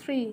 3।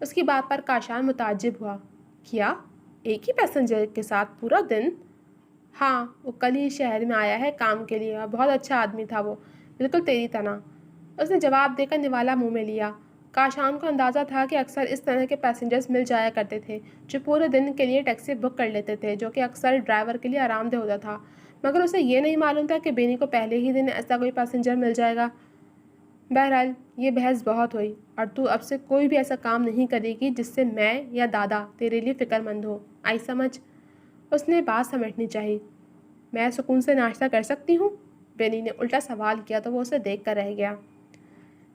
اس کی بات پر کاشان متعجب ہوا۔ کیا ایک ہی پیسنجر کے ساتھ پورا دن؟ ہاں، وہ کل ہی شہر میں آیا ہے کام کے لیے اور بہت اچھا آدمی تھا وہ، بالکل تیری طرح، اس نے جواب دے کر نوالا منہ میں لیا۔ کاشان کو اندازہ تھا کہ اکثر اس طرح کے پیسنجرز مل جایا کرتے تھے جو پورے دن کے لیے ٹیکسی بک کر لیتے تھے، جو کہ اکثر ڈرائیور کے لیے آرام دہ ہوتا تھا، مگر اسے یہ نہیں معلوم تھا کہ بینی کو پہلے ہی دن ایسا کوئی پیسنجر مل جائے گا۔ بہرحال یہ بحث بہت ہوئی، اور تو اب سے کوئی بھی ایسا کام نہیں کرے گی جس سے میں یا دادا تیرے لیے فکر مند ہو، آئی سمجھ؟ اس نے بات سمجھنی چاہی۔ میں سکون سے ناشتہ کر سکتی ہوں؟ بینی نے الٹا سوال کیا تو وہ اسے دیکھ کر رہ گیا۔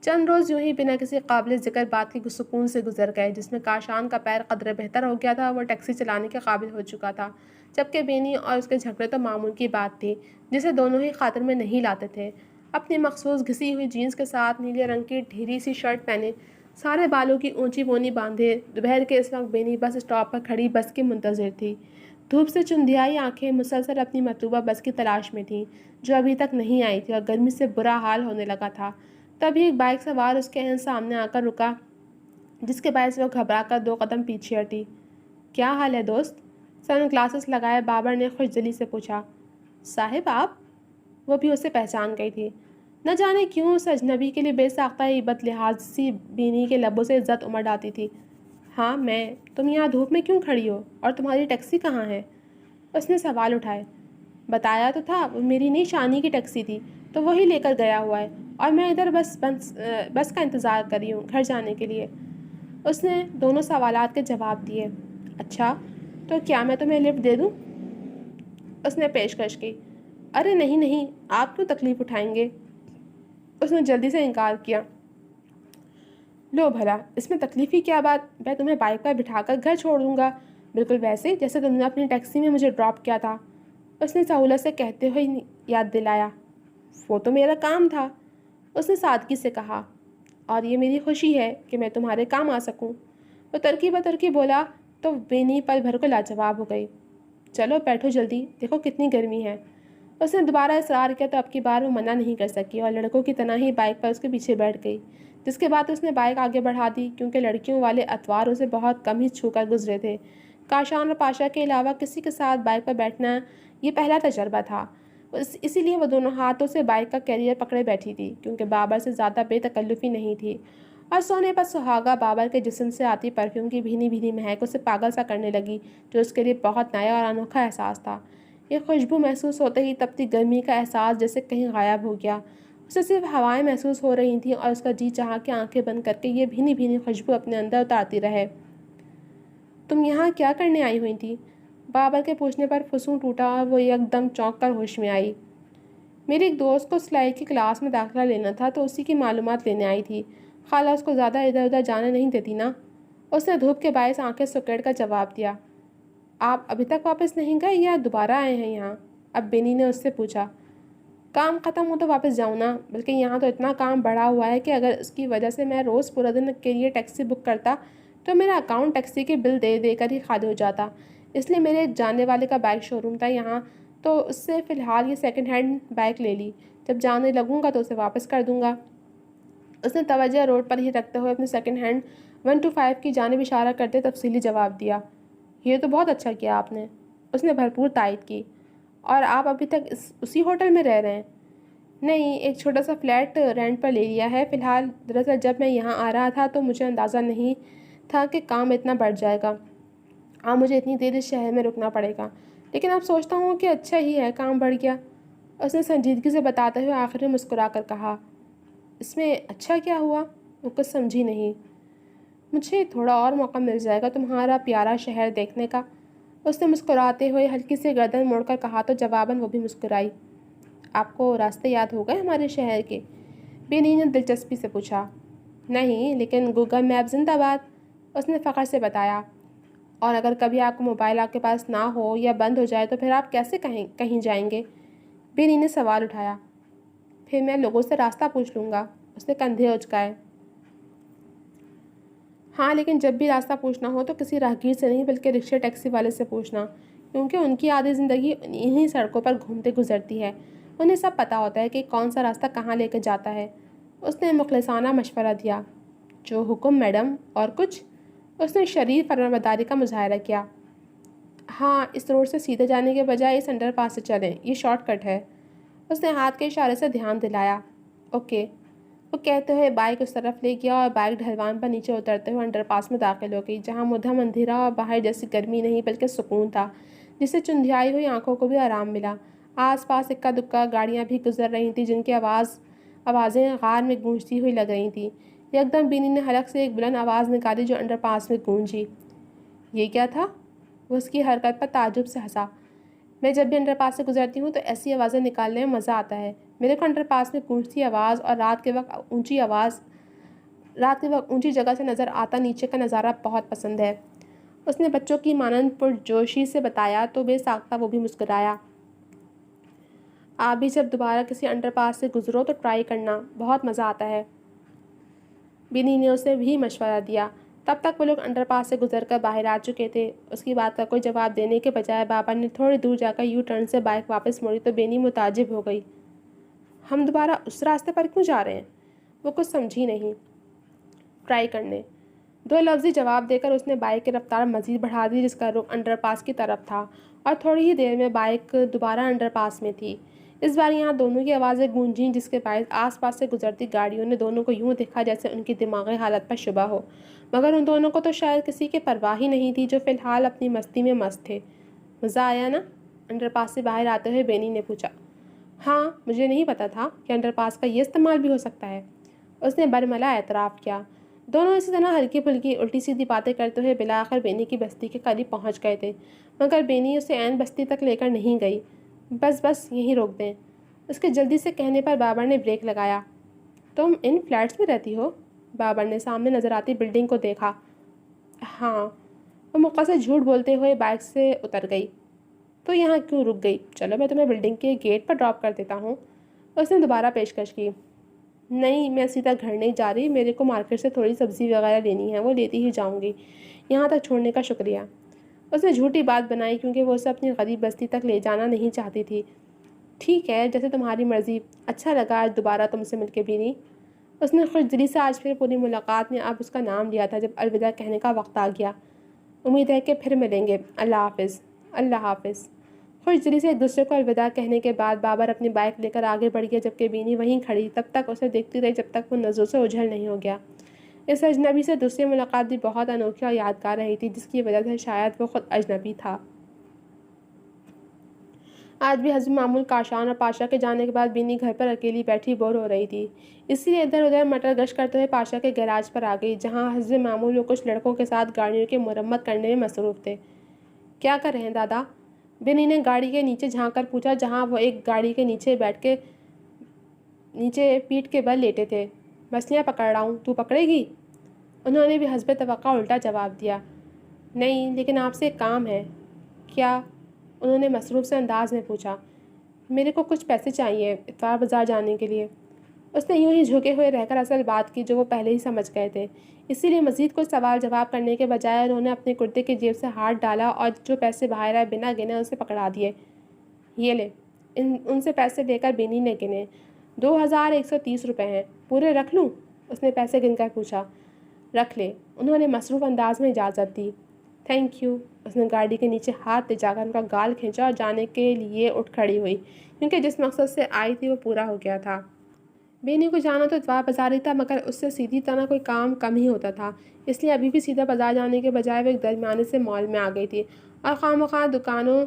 چند روز یوں ہی بنا کسی قابل ذکر بات کے سکون سے گزر گئے، جس میں کاشان کا پیر قدرے بہتر ہو گیا تھا، وہ ٹیکسی چلانے کے قابل ہو چکا تھا، جبکہ بینی اور اس کے جھگڑے تو معمول کی بات تھی جسے دونوں ہی خاطر میں نہیں لاتے تھے۔ اپنی مخصوص گھسی ہوئی جینس کے ساتھ نیلے رنگ کی ڈھیلی سی شرٹ پہنے، سارے بالوں کی اونچی بونی باندھے، دوپہر کے اس وقت بینی بس اسٹاپ پر کھڑی بس کی منتظر تھی۔ دھوپ سے چندھیائی آنکھیں مسلسل اپنی مطلوبہ بس کی تلاش میں تھیں جو ابھی تک نہیں آئی تھی، اور گرمی سے برا حال ہونے لگا تھا۔ تبھی ایک بائک سوار اس کے عین سامنے آ کر رکا، جس کے باعث وہ گھبرا کر 2 قدم پیچھے ہٹی۔ کیا حال ہے دوست؟ سن گلاسز لگائے بابر نے خوش دلی سے پوچھا۔ صاحب آپ؟ وہ بھی اسے پہچان گئی تھی۔ نہ جانے کیوں اس اجنبی کے لیے بے ساختہ بد لحاظ سی بینی کے لبوں سے عزت امڑ آتی تھی۔ ہاں میں، تم یہاں دھوپ میں کیوں کھڑی ہو، اور تمہاری ٹیکسی کہاں ہے؟ اس نے سوال اٹھائے۔ بتایا تو تھا، وہ میری نہیں شانی کی ٹیکسی تھی، تو وہی لے کر گیا ہوا ہے، اور میں ادھر بس کا انتظار کر رہی ہوں گھر جانے کے لیے۔ اس نے دونوں سوالات کے جواب دیے۔ اچھا، تو کیا میں تمہیں لفٹ دے دوں؟ اس نے پیشکش کی۔ ارے نہیں نہیں، آپ کیوں تکلیف اٹھائیں گے؟ اس نے جلدی سے انکار کیا۔ لو بھلا، اس میں تکلیف کی کیا بات، میں تمہیں بائک پر بٹھا کر گھر چھوڑ دوں گا، بالکل ویسے جیسے تم نے اپنی ٹیکسی میں مجھے ڈراپ کیا تھا، اس نے سہولت سے کہتے ہوئے یاد دلایا۔ وہ تو میرا کام تھا، اس نے سادگی سے کہا، اور یہ میری خوشی ہے کہ میں تمہارے کام آ سکوں۔ وہ ترکی بترکی بولا تو بینی پل بھر کو لاجواب ہو گئی۔ چلو بیٹھو جلدی، دیکھو کتنی گرمی ہے۔ اس نے دوبارہ اصرار کیا تو اب کی بار وہ منع نہیں کر سکی، اور لڑکوں کی طرح ہی بائک پر اس کے پیچھے بیٹھ گئی، جس کے بعد اس نے بائک آگے بڑھا دی، کیونکہ لڑکیوں والے اتوار اسے بہت کم ہی چھو کر گزرے تھے۔ کاشان اور پاشا کے علاوہ کسی کے ساتھ بائک پر بیٹھنا یہ پہلا تجربہ تھا، اسی لیے وہ دونوں ہاتھوں سے بائک کا کیریئر پکڑے بیٹھی تھی، کیونکہ بابر سے زیادہ بے تکلفی نہیں تھی، اور سونے پر سہاگا بابر کے جسم سے آتی پرفیوم کی بھینی بھینی مہک اسے پاگل سا کرنے لگی، جو اس کے لیے بہت نیا اور انوکھا احساس تھا۔ یہ خوشبو محسوس ہوتے ہی تپتی گرمی کا احساس جیسے کہیں غائب ہو گیا، اسے صرف ہوائیں محسوس ہو رہی تھیں، اور اس کا جی چاہا کہ آنکھیں بند کر کے یہ بھینی بھینی خوشبو اپنے اندر اتارتی رہے۔ تم یہاں کیا کرنے آئی ہوئی تھی؟ بابر کے پوچھنے پر فسوں ٹوٹا اور وہ ایک دم چونک کر ہوش میں آئی۔ میری ایک دوست کو سلائی کی کلاس میں داخلہ لینا تھا، تو اسی کی معلومات لینے آئی تھی، خالہ اس کو زیادہ ادھر ادھر جانے نہیں دیتی نا، اس نے دھوپ کے باعث آنکھیں سکیڑ کر جواب دیا۔ آپ ابھی تک واپس نہیں گئے یا دوبارہ آئے ہیں یہاں؟ اب بینی نے اس سے پوچھا۔ کام ختم ہو تو واپس جاؤں نا، بلکہ یہاں تو اتنا کام بڑھا ہوا ہے کہ اگر اس کی وجہ سے میں روز پورا دن کے لیے ٹیکسی بک کرتا تو میرا اکاؤنٹ ٹیکسی کے بل دے دے کر ہی خالی ہو جاتا، اس لیے میرے ایک جاننے والے کا بائک شو روم تھا یہاں، تو اس سے فی الحال یہ سیکنڈ ہینڈ بائک لے لی، جب جانے لگوں گا تو اسے واپس کر دوں گا۔ اس نے توجہ روڈ پر ہی رکھتے ہوئے اپنی سیکنڈ ہینڈ 125 کی جانب اشارہ کرتے تفصیلی جواب دیا۔ یہ تو بہت اچھا کیا آپ نے، اس نے بھرپور تائید کی۔ اور آپ ابھی تک اسی ہوٹل میں رہ رہے ہیں؟ نہیں، ایک چھوٹا سا فلیٹ رینٹ پر لے لیا ہے فی الحال، دراصل جب میں یہاں آ رہا تھا تو مجھے اندازہ نہیں تھا کہ کام اتنا بڑھ جائے گا، مجھے اتنی دیر اس شہر میں رکنا پڑے گا، لیکن اب سوچتا ہوں کہ اچھا ہی ہے کام بڑھ گیا، اس نے سنجیدگی سے بتاتے ہوئے آخر میں مسکرا کر کہا۔ اس میں اچھا کیا ہوا؟ وہ کچھ سمجھی نہیں۔ مجھے تھوڑا اور موقع مل جائے گا تمہارا پیارا شہر دیکھنے کا، اس نے مسکراتے ہوئے ہلکی سی گردن موڑ کر کہا تو جواباً وہ بھی مسکرائی۔ آپ کو راستے یاد ہو گئے ہمارے شہر کے؟ بینی نے دلچسپی سے پوچھا۔ نہیں، لیکن گوگل میپ زندہ باد، اس نے فخر سے بتایا۔ اور اگر کبھی آپ کا موبائل آپ کے پاس نہ ہو یا بند ہو جائے تو پھر آپ کیسے کہیں جائیں گے؟ بینی نے سوال اٹھایا۔ پھر میں لوگوں سے راستہ پوچھ لوں گا، اس نے کندھے اچکائے۔ ہاں، لیکن جب بھی راستہ پوچھنا ہو تو کسی راہگیر سے نہیں بلکہ رکشے ٹیکسی والے سے پوچھنا، کیونکہ ان کی آدھی زندگی انہی سڑکوں پر گھومتے گزرتی ہے، انہیں سب پتہ ہوتا ہے کہ کون سا راستہ کہاں لے کے جاتا ہے، اس نے مخلصانہ مشورہ دیا۔ جو حکم میڈم، اور کچھ؟ اس نے شدید فرمانبرداری کا مظاہرہ کیا۔ ہاں، اس روڈ سے سیدھے جانے کے بجائے اس انڈر پاس سے چلیں، یہ شارٹ کٹ ہے۔ اس نے ہاتھ کے اشارے سے دھیان دلایا۔ اوکے، وہ کہتے ہوئے بائک اس طرف لے گیا اور بائک ڈھلوان پر نیچے اترتے ہوئے انڈر پاس میں داخل ہو گئی، جہاں مدھم اندھیرا اور باہر جیسی گرمی نہیں بلکہ سکون تھا، جس سے چندھیائی ہوئی آنکھوں کو بھی آرام ملا۔ آس پاس اکا دکا گاڑیاں بھی گزر رہی تھیں جن کی آوازیں غار میں گونجتی ہوئی لگ رہی تھیں۔ یکدم بینی نے حلق سے ایک بلند آواز نکالی جو انڈر پاس میں گونجی۔ یہ کیا تھا؟ وہ اس کی حرکت پر تعجب سے ہنسا۔ میں جب بھی انڈر پاس سے گزرتی ہوں تو ایسی آوازیں نکالنے میں مزہ آتا ہے۔ میرے کو انڈر پاس میں گونجتی آواز اور رات کے وقت اونچی جگہ سے نظر آتا نیچے کا نظارہ بہت پسند ہے۔ اس نے بچوں کی مانند پرجوشی سے بتایا تو بے ساختہ وہ بھی مسکرایا۔ آپ بھی جب دوبارہ کسی انڈر پاس سے گزرو تو ٹرائی کرنا، بہت مزہ آتا ہے۔ بینی نے اسے بھی مشورہ دیا۔ تب تک وہ لوگ انڈر پاس سے گزر کر باہر آ چکے تھے۔ اس کی بات کا کوئی جواب دینے کے بجائے بابا نے تھوڑی دور جا کر یو ٹرن سے بائک واپس موڑی تو بینی متعجب ہو گئی۔ ہم دوبارہ اس راستے پر کیوں جا رہے ہیں؟ وہ کچھ سمجھی نہیں۔ ٹرائی کرنے، دو لفظی جواب دے کر اس نے بائک کی رفتار مزید بڑھا دی جس کا رخ انڈر پاس کی طرف تھا، اور تھوڑی ہی دیر میں بائک دوبارہ انڈر پاس میں تھی۔ اس بار یہاں دونوں کی آوازیں گونجیں جس کے باعث آس پاس سے گزرتی گاڑیوں نے دونوں کو یوں دیکھا جیسے ان کی دماغی حالت پر شبہ ہو، مگر ان دونوں کو تو شاید کسی کی پرواہ ہی نہیں تھی جو فی الحال اپنی مستی میں مست تھے۔ مزہ آیا نا؟ انڈر پاس سے باہر آتے ہوئے بینی نے پوچھا۔ ہاں، مجھے نہیں پتا تھا کہ انڈر پاس کا یہ استعمال بھی ہو سکتا ہے، اس نے برملا اعتراف کیا۔ دونوں اسی طرح ہلکی پھلکی الٹی سیدھی باتیں کرتے ہوئے بالآخر بینی کی بستی کے قریب پہنچ گئے تھے، مگر بینی اسے عین بستی تک لے کر نہیں گئی۔ بس یہیں روک دیں، اس کے جلدی سے کہنے پر بابر نے بریک لگایا۔ تم ان فلیٹس میں رہتی ہو؟ بابر نے سامنے نظر آتی بلڈنگ کو دیکھا۔ ہاں، وہ مقصد جھوٹ بولتے ہوئے بائک سے اتر گئی۔ تو یہاں کیوں رک گئی؟ چلو میں تمہیں بلڈنگ کے گیٹ پر ڈراپ کر دیتا ہوں، اس نے دوبارہ پیشکش کی۔ نہیں، میں سیدھا گھر نہیں جا رہی، میرے کو مارکیٹ سے تھوڑی سبزی وغیرہ لینی ہے، وہ لیتی ہی جاؤں گی، یہاں تک چھوڑنے کا شکریہ۔ اس نے جھوٹی بات بنائی کیونکہ وہ اسے اپنی غریب بستی تک لے جانا نہیں چاہتی تھی۔ ٹھیک ہے، جیسے تمہاری مرضی، اچھا لگا آج دوبارہ تم سے مل کے بینی۔ اس نے خوش دلی سے آج پھر پوری ملاقات میں اب اس کا نام لیا تھا جب الوداع کہنے کا وقت آ گیا۔ امید ہے کہ پھر ملیں گے، اللہ حافظ۔ اللہ حافظ۔ خوش دلی سے ایک دوسرے کو الوداع کہنے کے بعد بابر اپنی بائک لے کر آگے بڑھ گیا جبکہ بینی وہیں کھڑی تب تک اسے دیکھتی رہی جب تک وہ نظروں سے اوجھل نہیں ہو گیا۔ اس اجنبی سے دوسری ملاقات بھی بہت انوکھی اور یادگار رہی تھی جس کی وجہ سے شاید وہ خود اجنبی تھا۔ آج بھی حسب معمول کاشان اور پاشا کے جانے کے بعد بینی گھر پر اکیلی بیٹھی بور ہو رہی تھی، اسی لیے ادھر ادھر مٹر گشت کرتے ہوئے پاشا کے گیراج پر آ گئی جہاں حسب معمول وہ کچھ لڑکوں کے ساتھ گاڑیوں کی مرمت کرنے میں مصروف تھے۔ کیا کر رہے ہیں دادا؟ بینی نے گاڑی کے نیچے جھانک کر پوچھا جہاں وہ ایک گاڑی کے نیچے بیٹھ کے نیچے پیٹھ کے بل لیٹے تھے۔ مچھلیاں پکڑ رہا ہوں، تو پکڑے گی؟ انہوں نے بھی حسب توقع الٹا جواب دیا۔ نہیں، لیکن آپ سے ایک کام ہے۔ کیا؟ انہوں نے مصروف سے انداز میں پوچھا۔ میرے کو کچھ پیسے چاہیے اتوار بازار جانے کے لیے۔ اس نے یوں ہی جھکے ہوئے رہ کر اصل بات کی جو وہ پہلے ہی سمجھ گئے تھے، اسی لیے مزید کچھ سوال جواب کرنے کے بجائے انہوں نے اپنے کرتے کی جیب سے ہاتھ ڈالا اور جو پیسے باہر آئے بنا گنے اسے پکڑا دیے۔ یہ لے۔ ان سے پیسے لے کر بینی نے گنے۔ 2130 روپے ہیں، پورے رکھ لوں؟ اس نے پیسے گن کر پوچھا۔ رکھ لے، انہوں نے مصروف انداز میں اجازت دی۔ Thank you. اس نے گاڑی کے نیچے ہاتھ لے جا کر ان کا گال کھینچا اور جانے کے لیے اٹھ کھڑی ہوئی کیونکہ جس مقصد سے آئی تھی وہ پورا ہو گیا تھا۔ بینی کو جانا تو اتوار بازار ہی تھا مگر اس سے سیدھی طرح کوئی کام کم ہی ہوتا تھا، اس لیے ابھی بھی سیدھا بازار جانے کے بجائے وہ ایک درمیانے سے مال میں آ گئی تھی اور خواہ مخواہ دکانوں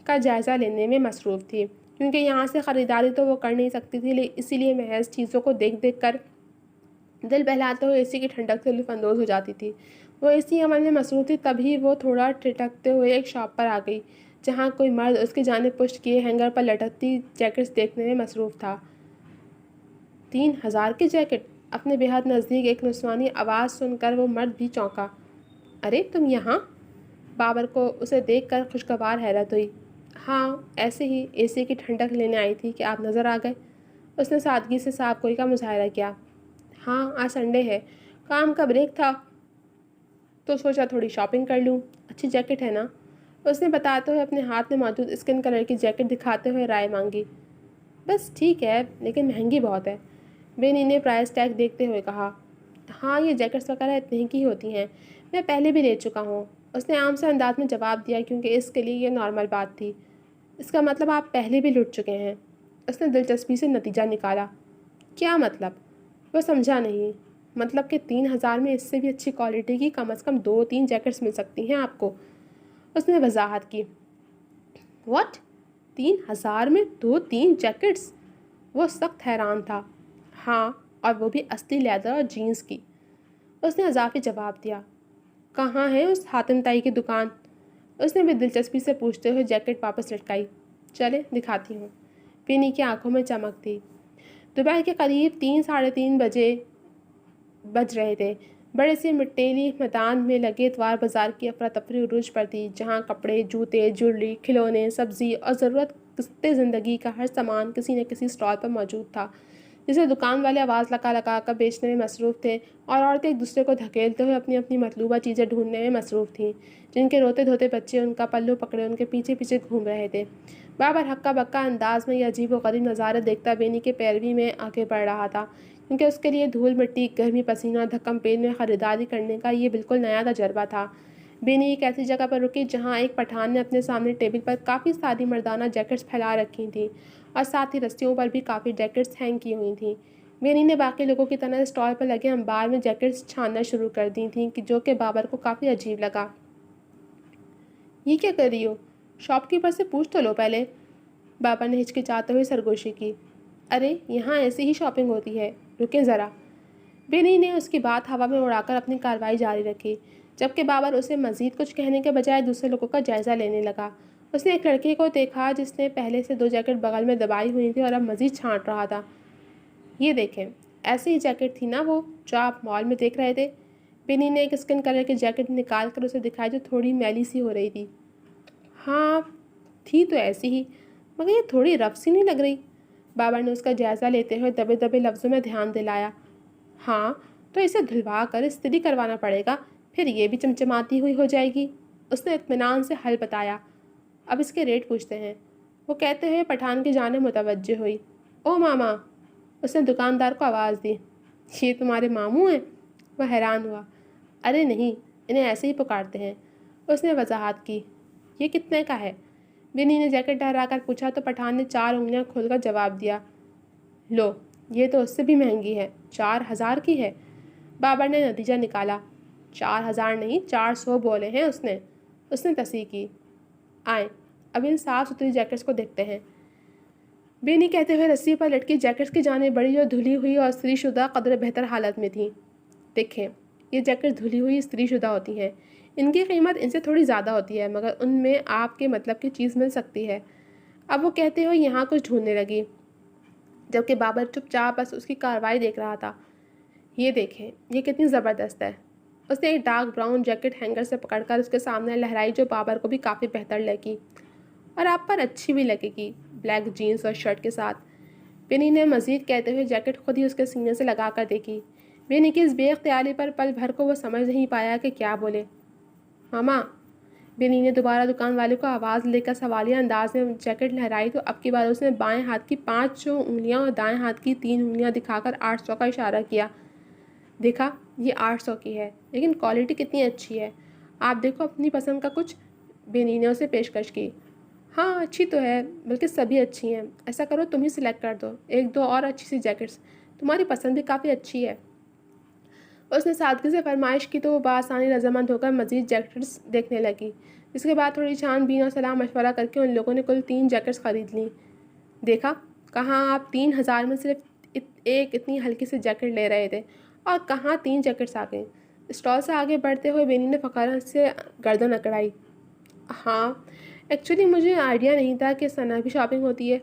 کا جائزہ لینے میں مصروف تھی کیونکہ یہاں سے خریداری تو وہ کر نہیں سکتی تھی، اسی لیے محض چیزوں کو دیکھ دیکھ کر دل بہلاتے ہوئے اسی کی ٹھنڈک سے لطف اندوز ہو جاتی تھی۔ وہ اسی عمل میں مصروف تھی تبھی وہ تھوڑا ٹھٹکتے ہوئے ایک شاپ پر آ گئی جہاں کوئی مرد اس کی جانب پشت کیے ہینگر پر لٹکتی جیکٹس دیکھنے میں مصروف تھا۔ 3000 کی جیکٹ؟ اپنے بے حد نزدیک ایک نسوانی آواز سن کر وہ مرد بھی چونکا۔ ارے تم یہاں؟ بابر کو اسے دیکھ کر خوشگوار حیرت ہوئی۔ ہاں، ایسے ہی اے سی کی ٹھنڈک لینے آئی تھی کہ آپ نظر آ گئے، اس نے سادگی سے صاف گوئی کا مظاہرہ کیا۔ ہاں، آج سنڈے ہے، کام کا بریک تھا تو سوچا تھوڑی شاپنگ کر لوں، اچھی جیکٹ ہے نا؟ اس نے بتاتے ہوئے اپنے ہاتھ میں موجود اسکن کلر کی جیکٹ دکھاتے ہوئے رائے مانگی۔ بس ٹھیک ہے لیکن مہنگی بہت ہے، بینی نے پرائس ٹیگ دیکھتے ہوئے کہا۔ ہاں یہ جیکٹس وغیرہ اتنے کی ہوتی ہیں، میں پہلے بھی لے چکا ہوں، اس نے عام سے انداز میں جواب دیا کیونکہ اس کے لیے یہ نارمل بات تھی۔ اس کا مطلب آپ پہلے بھی لٹ چکے ہیں؟ اس نے دلچسپی سے نتیجہ نکالا۔ کیا مطلب؟ وہ سمجھا نہیں۔ مطلب کہ 3,000 میں اس سے بھی اچھی کوالٹی کی کم از کم 2-3 جیکٹس مل سکتی ہیں آپ کو، اس نے وضاحت کی۔ واٹ؟ 3,000 میں 2-3 جیکٹس؟ وہ سخت حیران تھا۔ ہاں، اور وہ بھی اصلی لیدر اور جینس کی، اس نے اضافی جواب دیا۔ کہاں ہے اس حاتم تائی کی دکان؟ اس نے بھی دلچسپی سے پوچھتے ہوئے جیکٹ واپس لٹکائی۔ چلے دکھاتی ہوں۔ پینی کی آنکھوں میں چمک تھی۔ دوپہر کے قریب 3-3:30 بج رہے تھے۔ بڑے سے مٹیلی میدان میں لگے اتوار بازار کی افراتفری عروج پر تھی، جہاں کپڑے، جوتے، جویلری، کھلونے، سبزی اور ضرورت قسط زندگی کا ہر سامان کسی نہ کسی اسٹال پر موجود تھا، جسے دکان والے آواز لگا لگا کر بیچنے میں مصروف تھے، اور عورتیں ایک دوسرے کو دھکیلتے ہوئے اپنی اپنی مطلوبہ چیزیں ڈھونڈنے میں مصروف تھیں۔ جن کے روتے دھوتے بچے ان کا پلو پکڑے ان کے پیچھے پیچھے گھوم رہے تھے۔ بابر ہکا بکا انداز میں یہ عجیب و غریب نظارہ دیکھتا بینی کے پیروی میں آگے بڑھ رہا تھا، کیونکہ اس کے لیے دھول مٹی، گرمی، پسینہ اور دھکم پین میں خریداری کرنے کا یہ بالکل نیا تجربہ تھا۔ بینی ایک ایسی جگہ پر رکی جہاں ایک پٹھان نے اپنے سامنے ٹیبل پر کافی ساری مردانہ جیکٹس پھیلا رکھی تھیں، اور ساتھ ہی رسیوں پر بھی کافی جیکٹس ہینگ کی ہوئی تھیں۔ بینی نے باقی لوگوں کی طرح اسٹال پر لگے انبار میں جیکٹس چھاننا شروع کر دی تھیں، جو کہ بابر کو کافی عجیب لگا۔ یہ کیا کر رہی ہو؟ شاپ کیپر سے پوچھ تو لو پہلے، بابر نے ہچکچاتے ہوئے سرگوشی کی۔ ارے یہاں ایسی ہی شاپنگ ہوتی ہے، رکیں ذرا۔ بینی نے اس کی بات ہوا میں اڑا کر اپنی کارروائی جاری رکھی، جبکہ بابر اسے مزید کچھ کہنے کے بجائے دوسرے لوگوں کا جائزہ لینے لگا۔ اس نے ایک لڑکے کو دیکھا جس نے پہلے سے 2 جیکٹ بغل میں دبائی ہوئی تھی اور اب مزید چھانٹ رہا تھا۔ یہ دیکھیں، ایسی ہی جیکٹ تھی نا وہ جو آپ مال میں دیکھ رہے تھے؟ بینی نے ایک اسکن کلر کی جیکٹ نکال کر اسے دکھائی جو تھوڑی میلی سی ہو رہی تھی۔ ہاں تھی تو ایسی ہی، مگر یہ تھوڑی رف سی نہیں لگ رہی؟ بابر نے اس کا جائزہ لیتے ہوئے دبے دبے لفظوں میں دھیان دلایا۔ ہاں تو اسے دھلوا کر استری کروانا پڑے گا، پھر یہ بھی چمچماتی ہوئی ہو جائے گی، اس نے اطمینان سے حل بتایا۔ اب اس کے ریٹ پوچھتے ہیں، وہ کہتے ہوئے پٹھان کی جانب متوجہ ہوئی۔ او ماما، اس نے دکاندار کو آواز دی۔ یہ تمہارے ماموں ہیں؟ وہ حیران ہوا۔ ارے نہیں، انہیں ایسے ہی پکارتے ہیں، اس نے وضاحت کی۔ یہ کتنے کا ہے؟ بینی نے جیکٹ ٹھہرا کر پوچھا تو پٹھان نے 4 انگلیاں کھول کر جواب دیا۔ لو، یہ تو اس سے بھی مہنگی ہے، 4,000 کی ہے۔ بابر نے نتیجہ نکالا۔ 4,000 نہیں، 400 بولے ہیں اس نے تصحیح کی۔ آئیں اب ان صاف ستھری جیکٹس کو دیکھتے ہیں، بینی کہتے ہوئے رسی پر لٹکی جیکٹس کی جانب بڑھی جو دھلی ہوئی اور استری شدہ قدر بہتر حالت میں تھیں۔ دیکھیں، یہ جیکٹس دھلی ہوئی استری شدہ ہوتی ہیں، ان کی قیمت ان سے تھوڑی زیادہ ہوتی ہے، مگر ان میں آپ کے مطلب کی چیز مل سکتی ہے۔ اب وہ کہتے ہوئے یہاں کچھ ڈھونڈنے لگی، جبکہ بابر چپ چاپ بس اس کی کارروائی دیکھ رہا تھا۔ یہ دیکھیں، یہ کتنی زبردست ہے۔ اس نے ایک ڈارک براؤن جیکٹ ہینگر سے پکڑ کر اس کے سامنے لہرائی جو بابر کو بھی کافی بہتر لگی، اور آپ پر اچھی بھی لگے گی بلیک جینس اور شرٹ کے ساتھ۔ بینی نے مزید کہتے ہوئے جیکٹ خود ہی اس کے سینے سے لگا کر دیکھی۔ بینی کی اس بے اختیاری پر پل بھر کو وہ سمجھ نہیں پایا کہ کیا بولے۔ ماما، بینی نے دوبارہ دکان والے کو آواز لے کر سوالیہ انداز میں جیکٹ لہرائی تو اب کی بار اس نے بائیں ہاتھ کی 5 انگلیاں اور دائیں ہاتھ کی 3 انگلیاں دکھا کر 800 کا اشارہ کیا۔ دیکھا، یہ 800 کی ہے، لیکن کوالٹی کتنی اچھی ہے، آپ دیکھو اپنی پسند کا کچھ۔ بینی نے اسے پیشکش کی۔ ہاں اچھی تو ہے، بلکہ سبھی اچھی ہیں، ایسا کرو تم ہی سلیکٹ کر دو 1-2 اور اچھی سی جیکٹس، تمہاری پسند بھی کافی اچھی ہے۔ اس نے سادگی سے فرمائش کی تو وہ بآسانی رضامند ہو کر مزید جیکٹس دیکھنے لگی، جس کے بعد تھوڑی چھان بین اور صلاح مشورہ کر کے ان لوگوں نے کل 3 جیکٹس خرید لیں۔ دیکھا، کہاں آپ 3,000 میں صرف ایک اتنی ہلکی سی جیکٹ لے رہے تھے، اور کہاں 3 جیکٹس آ گئیں۔ اسٹال سے آگے بڑھتے ہوئے بینی نے فخر سے گردن اکڑائی۔ ہاں ایکچولی مجھے آئیڈیا نہیں تھا کہ اس طرح بھی شاپنگ ہوتی ہے۔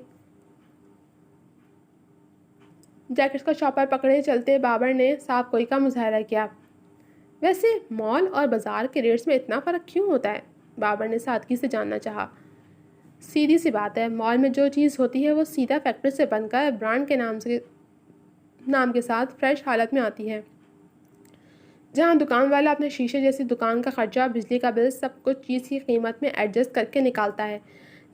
جیکٹس کا شاپر پکڑے چلتے بابر نے صاف کوئی کا مظاہرہ کیا۔ ویسے مال اور بازار کے ریٹس میں اتنا فرق کیوں ہوتا ہے؟ بابر نے سادگی سے جاننا چاہا۔ سیدھی سی بات ہے، مال میں جو چیز ہوتی ہے وہ سیدھا فیکٹری سے بن کر برانڈ کے نام کے ساتھ فریش حالت میں آتی ہے، جہاں دکان والا اپنے شیشے جیسی دکان کا خرچہ، بجلی کا بل، سب کچھ چیز کی قیمت میں ایڈجسٹ کر کے نکالتا ہے،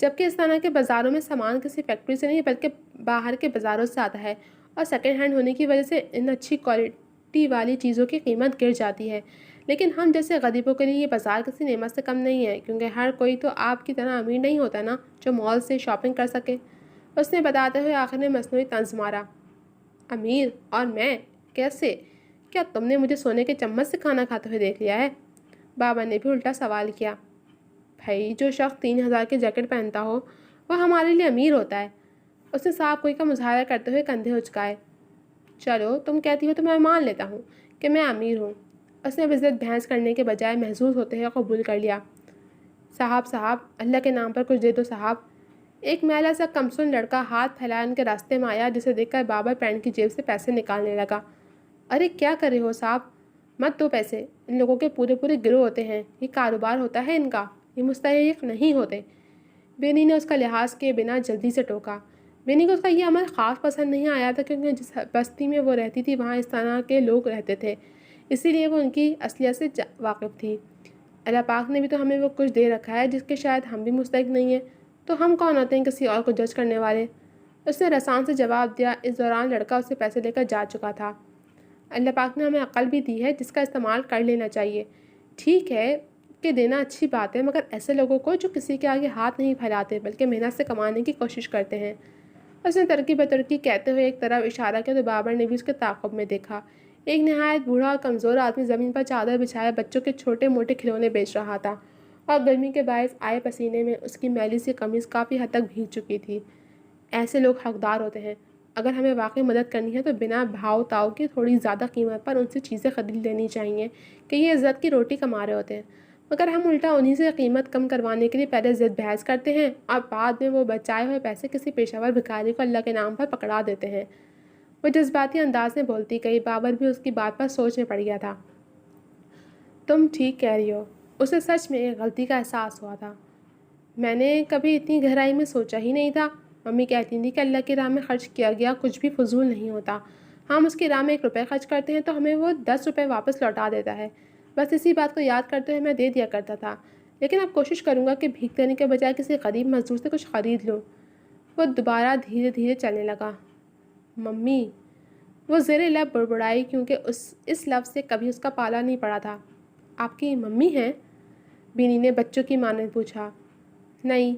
جبکہ اس طرح کے بازاروں میں سامان کسی فیکٹری سے نہیں بلکہ باہر کے بازاروں سے آتا ہے، اور سیکنڈ ہینڈ ہونے کی وجہ سے ان اچھی کوالٹی والی چیزوں کی قیمت گر جاتی ہے، لیکن ہم جیسے غریبوں کے لیے یہ بازار کسی نعمت سے کم نہیں ہے، کیونکہ ہر کوئی تو آپ کی طرح امیر نہیں ہوتا نا جو مال سے شاپنگ کر سکے۔ اس نے بتاتے ہوئے آخر میں مصنوعی طنز مارا۔ امیر اور میں؟ کیسے؟ کیا تم نے مجھے سونے کے چمچ سے کھانا کھاتے ہوئے دیکھ لیا ہے؟ بابا نے بھی الٹا سوال کیا۔ بھائی جو شخص 3,000 کی جیکٹ پہنتا ہو وہ ہمارے لیے امیر ہوتا ہے۔ اس نے صاحب کوئی کا مظاہرہ کرتے ہوئے کندھے اچکائے۔ چلو تم کہتی ہو تو میں مان لیتا ہوں کہ میں امیر ہوں۔ اس نے بزدل بحث کرنے کے بجائے محظوظ ہوتے ہوئے قبول کر لیا۔ صاحب اللہ کے نام پر کچھ دے دو صاحب۔ ایک میلا سا کمسن لڑکا ہاتھ پھیلائے ان کے راستے میں آیا، جسے دیکھ کر بابا پینٹ کی جیب سے پیسے نکالنے لگا۔ ارے کیا کر رہے ہو صاحب؟ مت دو پیسے، ان لوگوں کے پورے پورے گروہ ہوتے ہیں، یہ کاروبار ہوتا ہے ان کا، یہ مستحق نہیں ہوتے۔ بینی نے اس کا لحاظ کیے بنا جلدی سے ٹوکا۔ بینی کو اس کا یہ عمل خاص پسند نہیں آیا تھا، کیونکہ جس بستی میں وہ رہتی تھی وہاں اس طرح کے لوگ رہتے تھے، اسی لیے وہ ان کی اصلیت سے واقف تھی۔ اللہ پاک نے بھی تو ہمیں وہ کچھ دے رکھا ہے جس کے شاید ہم بھی مستحق نہیں ہیں، تو ہم کون ہوتے ہیں کسی اور کو جج کرنے والے؟ اس نے رسان سے جواب دیا۔ اس دوران لڑکا اسے پیسے لے کر جا چکا تھا۔ اللہ پاک نے ہمیں عقل بھی دی ہے جس کا استعمال کر لینا چاہیے۔ ٹھیک ہے کہ دینا اچھی بات ہے، مگر ایسے لوگوں کو جو کسی کے آگے ہاتھ نہیں پھیلاتے بلکہ محنت سے کمانے کی کوشش کرتے ہیں۔ اس نے ترقی بترقی کہتے ہوئے ایک طرف اشارہ کیا تو بابر نے بھی اس کے تعاقب میں دیکھا۔ ایک نہایت بوڑھا اور کمزور آدمی زمین پر چادر بچھائے بچوں کے چھوٹے موٹے کھلونے بیچ رہا تھا، اور گرمی کے باعث آئے پسینے میں اس کی میلی سی قمیض کافی حد تک بھیگ چکی تھی۔ ایسے لوگ حقدار ہوتے ہیں، اگر ہمیں واقعی مدد کرنی ہے تو بنا بھاؤ تاؤ کے تھوڑی زیادہ قیمت پر ان سے چیزیں خرید لینی چاہیے کہ یہ عزت کی روٹی کما رہے ہوتے ہیں، مگر ہم الٹا انہی سے قیمت کم کروانے کے لیے پہلے ضد بحث کرتے ہیں اور بعد میں وہ بچائے ہوئے پیسے کسی پیشہ ور بھکاری کو اللہ کے نام پر پکڑا دیتے ہیں۔ وہ جذباتی انداز میں بولتی گئی۔ بابر بھی اس کی بات پر سوچ میں پڑ گیا تھا۔ تم ٹھیک کہہ رہی ہو۔ اسے سچ میں ایک غلطی کا احساس ہوا تھا۔ میں نے کبھی اتنی گہرائی میں سوچا ہی نہیں تھا۔ ممی کہتی تھی کہ اللہ کی راہ میں خرچ کیا گیا کچھ بھی فضول نہیں ہوتا۔ ہم اس کی راہ میں 1 روپے خرچ کرتے ہیں تو ہمیں وہ 10 روپے واپس لوٹا دیتا ہے۔ بس اسی بات کو یاد کرتے ہوئے میں دے دیا کرتا تھا، لیکن اب کوشش کروں گا کہ بھیک دینے کے بجائے کسی غریب مزدور سے کچھ خرید لوں۔ وہ دوبارہ دھیرے دھیرے چلنے لگا۔ ممی، وہ زیر لب بڑبڑائی، کیونکہ اس لفظ سے کبھی اس کا پالا نہیں پڑا تھا۔ آپ کی ممی ہیں؟ بینی نے بچوں کی مانند پوچھا۔ نہیں،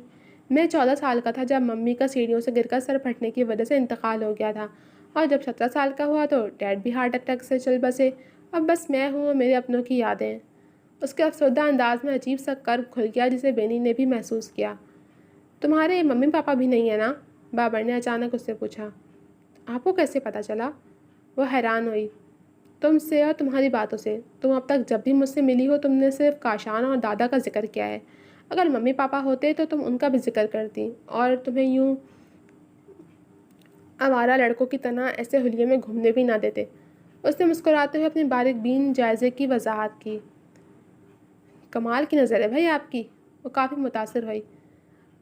میں 14 سال کا تھا جب ممی کا سیڑھیوں سے گر کر سر پھٹنے کی وجہ سے انتقال ہو گیا تھا، اور جب 17 سال کا ہوا تو ڈیڈ بھی ہارٹ اٹیک سے چل بسے۔ اب بس میں ہوں اور میرے اپنوں کی یادیں۔ اس کے افسردہ انداز میں عجیب سا کرب کھل گیا جسے بینی نے بھی محسوس کیا۔ تمہارے ممی پاپا بھی نہیں ہیں نا؟ بابر نے اچانک اس سے پوچھا۔ آپ کو کیسے پتہ چلا؟ وہ حیران ہوئی۔ تم سے اور تمہاری باتوں سے۔ تم اب تک جب بھی مجھ سے ملی ہو تم نے صرف کاشان اور دادا کا ذکر کیا ہے۔ اگر ممی پاپا ہوتے تو تم ان کا بھی ذکر کرتی اور تمہیں یوں آوارہ لڑکوں کی طرح ایسے حلیے میں گھومنے بھی نہ دیتے۔ اس نے مسکراتے ہوئے اپنی باریک بین جائزے کی وضاحت کی۔ کمال کی نظر ہے بھائی آپ کی۔ وہ کافی متاثر ہوئی۔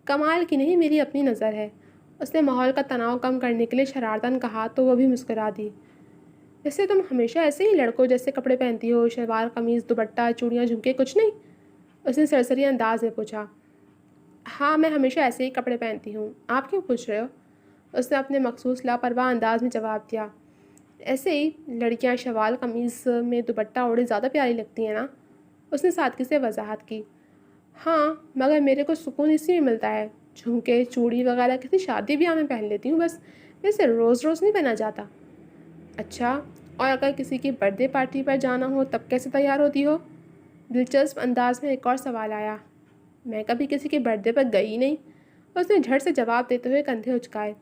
کمال کی نہیں، میری اپنی نظر ہے۔ اس نے ماحول کا تناؤ کم کرنے کے لیے شرارتاً کہا تو وہ بھی مسکرا دی۔ ویسے تم ہمیشہ ایسے ہی لڑکوں جیسے کپڑے پہنتی ہو، شلوار قمیض دوپٹہ چوڑیاں جھمکے کچھ نہیں؟ اس نے سرسری انداز میں پوچھا۔ ہاں میں ہمیشہ ایسے ہی کپڑے پہنتی ہوں، آپ کیوں پوچھ رہے ہو؟ اس نے اپنے مخصوص لاپرواہ انداز میں جواب دیا۔ ایسے ہی لڑکیاں شلوار قمیض میں دوپٹہ اوڑھے زیادہ پیاری لگتی ہیں نا؟ اس نے سادگی سے وضاحت کی۔ ہاں مگر میرے کو سکون اسی میں ملتا ہے، جھمکے چوڑی وغیرہ کسی شادی بیاہ میں پہن لیتی ہوں بس، ویسے روز روز نہیں پہنا جاتا۔ اچھا، اور اگر کسی کی برتھ ڈے پارٹی پر جانا ہو تب کیسے تیار ہوتی ہو؟ دلچسپ انداز میں ایک اور سوال آیا۔ میں کبھی کسی کے برتھ ڈے پر گئی نہیں، اس نے جھٹ سے جواب دیتے ہوئے کندھے اچکائے۔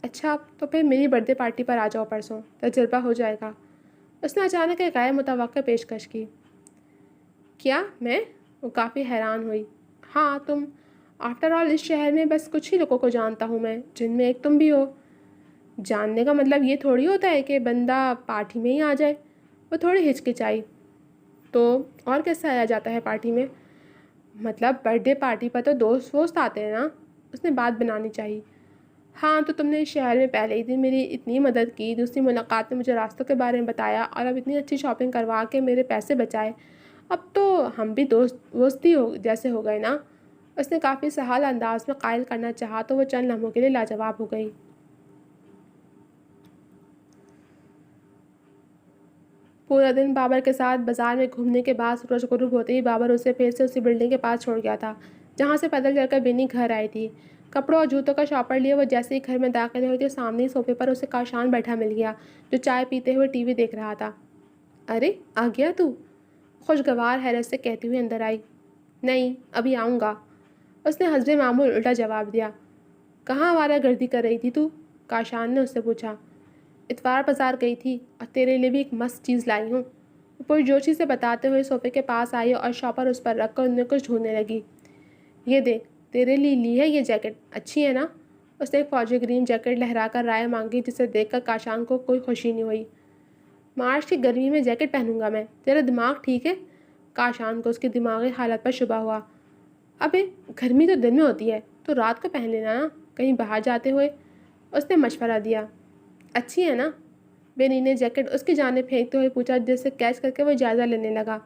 اچھا تو پھر میری برتھ ڈے پارٹی پر آ جاؤ پرسوں، تجربہ ہو جائے گا۔ اس نے اچانک ایک غیر متوقع پیشکش کی۔ کیا میں؟ وہ کافی حیران ہوئی۔ ہاں تم، آفٹر آل اس شہر میں بس کچھ ہی لوگوں کو جانتا ہوں میں، جن میں ایک تم بھی ہو۔ جاننے کا مطلب یہ تھوڑی ہوتا ہے کہ بندہ پارٹی میں ہی آ جائے۔ وہ تھوڑی ہچکچائی۔ تو اور کیسے آیا جاتا ہے پارٹی میں؟ مطلب برتھ ڈے پارٹی پر تو دوست ووست آتے ہیں نا؟ اس نے بات بنانی چاہی۔ ہاں تو تم نے اس شہر میں پہلے ہی دن میری اتنی مدد کی، دوسری ملاقات میں مجھے راستوں کے بارے میں بتایا، اور اب اتنی اچھی شاپنگ کروا کے میرے پیسے بچائے، اب تو ہم بھی دوستی جیسے ہو گئے نا؟ اس نے کافی سہال انداز میں قائل کرنا چاہا تو وہ چند لمحوں کے لیے لاجواب ہو گئی۔ پورا دن بابر کے ساتھ بازار میں گھومنے کے بعد سورج غروب ہوتے ہی بابر اسے پھر سے اسی بلڈنگ کے پاس چھوڑ گیا تھا جہاں سے پیدل چل کر بینی گھر آئی تھی۔ کپڑوں اور جوتوں کا شاپر لیے وہ جیسے ہی گھر میں داخل ہوئی تھی، سامنے ہی صوفے پر اسے کاشان بیٹھا مل گیا جو چائے پیتے ہوئے ٹی وی دیکھ رہا تھا۔ ارے آ گیا تو؟ خوشگوار حیرت سے کہتی ہوئی اندر آئی۔ نہیں ابھی آؤں گا، اس نے حسب معمول الٹا جواب دیا۔ کہاں آوارہ گردی کر رہی تھی تو؟ کاشان نے اس سے پوچھا۔ اتوار بازار گئی تھی اور تیرے لیے بھی ایک مست چیز لائی ہوں، وہ پرجوشی سے بتاتے ہوئے صوفے کے پاس آئی اور شاپر اس پر رکھ کر انہیں کچھ ڈھونڈنے لگی۔ یہ دیکھ، تیرے لیے لی ہے یہ جیکٹ، اچھی ہے نا؟ اس نے ایک فوجی گرین جیکٹ لہرا کر رائے مانگی جسے دیکھ کر کاشان کو کوئی خوشی نہیں ہوئی۔ مارچ کی گرمی میں جیکٹ پہنوں گا میں؟ تیرا دماغ ٹھیک ہے؟ کاشان کو اس کی دماغی حالت پر شبہ ہوا۔ ابے گرمی تو دن میں ہوتی ہے تو رات کو پہن لینا نا، کہیں باہر جاتے ہوئے، اس نے مشورہ دیا۔ اچھی ہے نا؟ بینی نے جیکٹ اس کی جانب پھینکتے ہوئے پوچھا جسے کیچ کر کے وہ جائزہ لینے لگا۔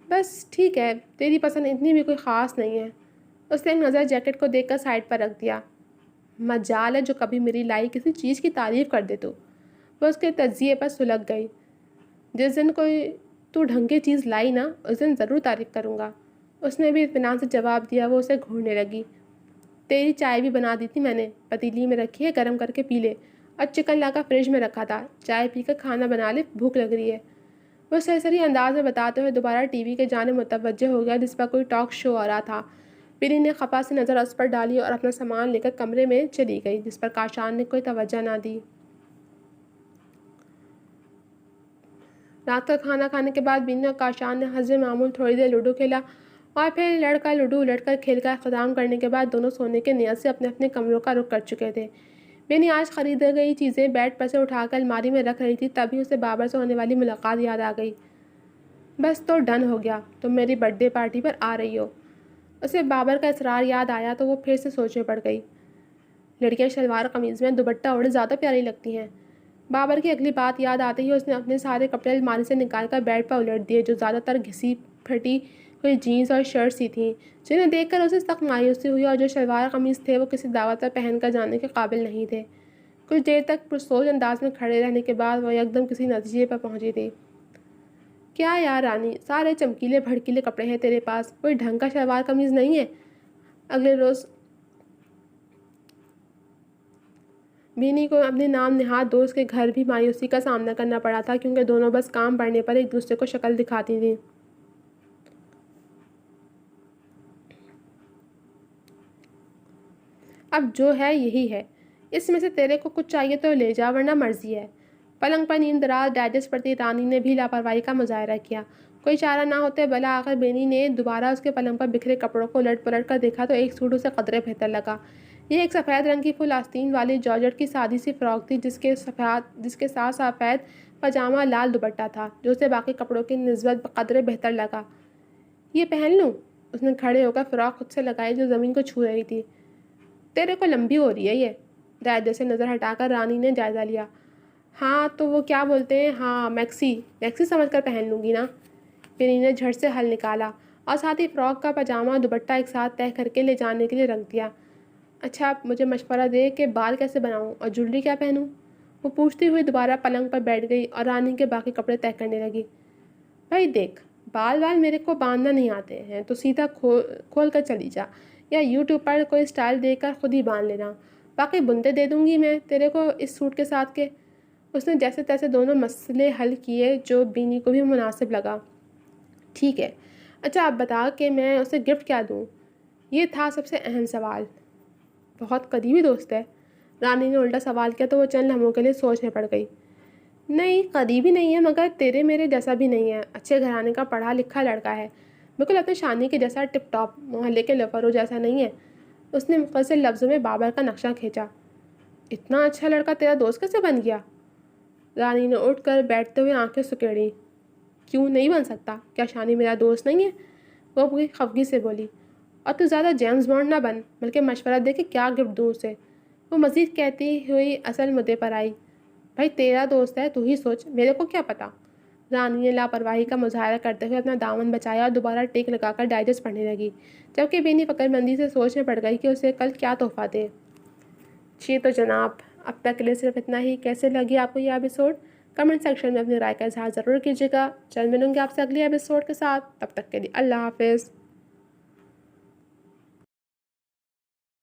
بس ٹھیک ہے، تیری پسند اتنی بھی کوئی خاص نہیں ہے۔ اس نے ایک نظر جیکٹ کو دیکھ کر سائڈ پر رکھ دیا۔ مجال ہے جو کبھی میری لائی کسی چیز کی تعریف کر دے تو۔ وہ اس کے تجزیے پر سلگ گئی۔ جس دن کوئی تو ڈھنگ کی چیز لائی نا، اس دن ضرور تعریف کروں گا، اس نے بھی اطمینان سے جواب دیا۔ وہ اسے گھورنے لگی۔ تیری چائے بھی بنا دی تھی میں نے، پتیلی میں رکھی ہے، گرم کر کے پی لے، اور چکن لا کر فریج میں رکھا تھا، چائے پی کر کھانا بنا لے، بھوک لگ رہی ہے، وہ سرسری انداز میں بتاتے ہوئے دوبارہ ٹی وی کے جانب متوجہ ہو گیا جس پر کوئی ٹاک شو آ رہا تھا۔ بینی نے خفا سے نظر اس پر ڈالی اور اپنا سامان لے کر کمرے میں چلی گئی جس پر کاشان نے کوئی توجہ نہ دی۔ رات کا کھانا کھانے کے بعد بینی اور کاشان نے حسب معمول تھوڑی دیر لوڈو کھیلا اور پھر لڑکا لوڈو الٹ کر کھیل کا اختتام کرنے کے بعد دونوں سونے کے نیت سے اپنے اپنے کمروں کا رخ کر چکے تھے۔ بینی آج خریدی گئی چیزیں بیڈ پر سے اٹھا کر الماری میں رکھ رہی تھی، تبھی اسے بابر سے ہونے والی ملاقات یاد آ گئی۔ بس تو ڈن ہو گیا، تم میری برتھ ڈے پارٹی پر آ رہی ہو۔ اسے بابر کا اصرار یاد آیا تو وہ پھر سے سوچنے پڑ گئی۔ لڑکیاں شلوار قمیض میں دوپٹہ اوڑھے زیادہ پیاری لگتی ہیں۔ بابر کی اگلی بات یاد آتے ہی اس نے اپنے سارے کپڑے الماری سے نکال کر بیڈ پر الٹ دیے جو زیادہ تر گھسی پھٹی ہوئی جینس اور شرٹس ہی تھیں جنہیں دیکھ کر اسے سخت مایوسی ہوئی، اور جو شلوار قمیض تھے وہ کسی دعوت پر پہن کر جانے کے قابل نہیں تھے۔ کچھ دیر تک پرسوچ انداز میں کھڑے رہنے کے بعد وہ یکدم کسی نتیجے پر پہنچی تھی۔ کیا یار رانی، سارے چمکیلے بھڑکیلے کپڑے ہیں تیرے پاس، کوئی ڈھنگ کا شلوار قمیض نہیں ہے؟ اگلے روز بینی کو اپنے نام نہاد دوست کے گھر بھی مایوسی کا سامنا کرنا پڑا تھا کیونکہ دونوں بس کام پڑنے پر ایک دوسرے کو شکل دکھاتی تھیں۔ اب جو ہے یہی ہے، اس میں سے تیرے کو کچھ چاہیے تو لے جا ورنہ مرضی ہے۔ پلنگ پر نیند دراز ڈائجسٹ پڑتی رانی نے بھی لاپرواہی کا مظاہرہ کیا۔ کوئی چارہ نہ ہوتے بلا آخر بینی نے دوبارہ اس کے پلنگ پر بکھرے کپڑوں کو الٹ پلٹ کر دیکھا تو ایک سوٹ اسے قدرے بہتر لگا۔ یہ ایک سفید رنگ کی فل آستین والی جارجٹ کی سادی سی فراک تھی جس کے ساتھ سفید پاجامہ لال دوپٹہ تھا جو اسے باقی کپڑوں کی نسبت قدرے بہتر لگا۔ یہ پہن لوں؟ اس نے کھڑے ہو کر فراک خود سے لگائی جو زمین کو چھو رہی تھی۔ تیرے کو لمبی ہو رہی ہے یہ، دائرے سے نظر ہٹا کر رانی نے جائزہ لیا۔ ہاں تو وہ کیا بولتے ہیں، ہاں میکسی سمجھ کر پہن لوں گی نا۔ بینی نے جھٹ سے حل نکالا اور ساتھ ہی فراک کا پاجامہ دوپٹہ ایک ساتھ طے کر کے لے جانے کے لیے رکھ دیا۔ اچھا مجھے مشورہ دے کہ بال کیسے بناؤں اور جولری کیا پہنوں؟ وہ پوچھتی ہوئی دوبارہ پلنگ پر بیٹھ گئی اور رانی کے باقی کپڑے طے کرنے لگی۔ بھائی دیکھ، بال میرے کو باندھنا نہیں آتے ہیں تو سیدھا کھول کر چلی جا، یا یوٹیوب پر کوئی سٹائل دیکھ کر خود ہی باندھ لینا، باقی بنتے دے دوں گی میں تیرے کو اس سوٹ کے ساتھ کے۔ اس نے جیسے تیسے دونوں مسئلے حل کیے جو بینی کو بھی مناسب لگا۔ ٹھیک ہے، اچھا اب بتا کہ میں اسے گفٹ کیا دوں؟ یہ تھا سب سے اہم سوال۔ بہت قریبی دوست ہے؟ رانی نے الٹا سوال کیا تو وہ چند لمحوں کے لیے سوچنے پڑ گئی۔ نہیں قریبی نہیں ہے مگر تیرے میرے جیسا بھی نہیں ہے، اچھے گھرانے کا پڑھا لکھا لڑکا ہے، بالکل اپنے شانی کے جیسا ٹپ ٹاپ، محلے کے لفرو جیسا نہیں ہے۔ اس نے مختصر لفظوں میں بابر کا نقشہ کھینچا۔ اتنا اچھا لڑکا تیرا دوست کیسے بن گیا؟ رانی نے اٹھ کر بیٹھتے ہوئے آنکھیں سکیڑی۔ کیوں نہیں بن سکتا؟ کیا شانی میرا دوست نہیں ہے؟ وہ پوری خفگی سے بولی۔ اور تو زیادہ جیمز بانڈ نہ بن، بلکہ مشورہ دے کہ کیا گفٹ دوں اسے۔ وہ مزید کہتی ہوئی اصل مدعے پر آئی۔ بھائی تیرا دوست ہے، تو ہی سوچ، میرے کو کیا پتا؟ رانی نے لاپرواہی کا مظاہرہ کرتے ہوئے اپنا دامن بچایا اور دوبارہ ٹیک لگا کر ڈائجسٹ پڑھنے لگی، جبکہ بینی فکر مندی سے سوچنے پڑ گئی کہ اسے کل کیا تحفہ دے۔ جی تو جناب، اب تک کے لیے صرف اتنا ہی۔ کیسے لگی آپ کو یہ ایپیسوڈ؟ کمنٹ سیکشن میں اپنی رائے کا اظہار ضرور کیجیے گا. جلد ملوں گے آپ سے اگلی ایپیسوڈ کے ساتھ. تب تک کے لیے اللہ حافظ.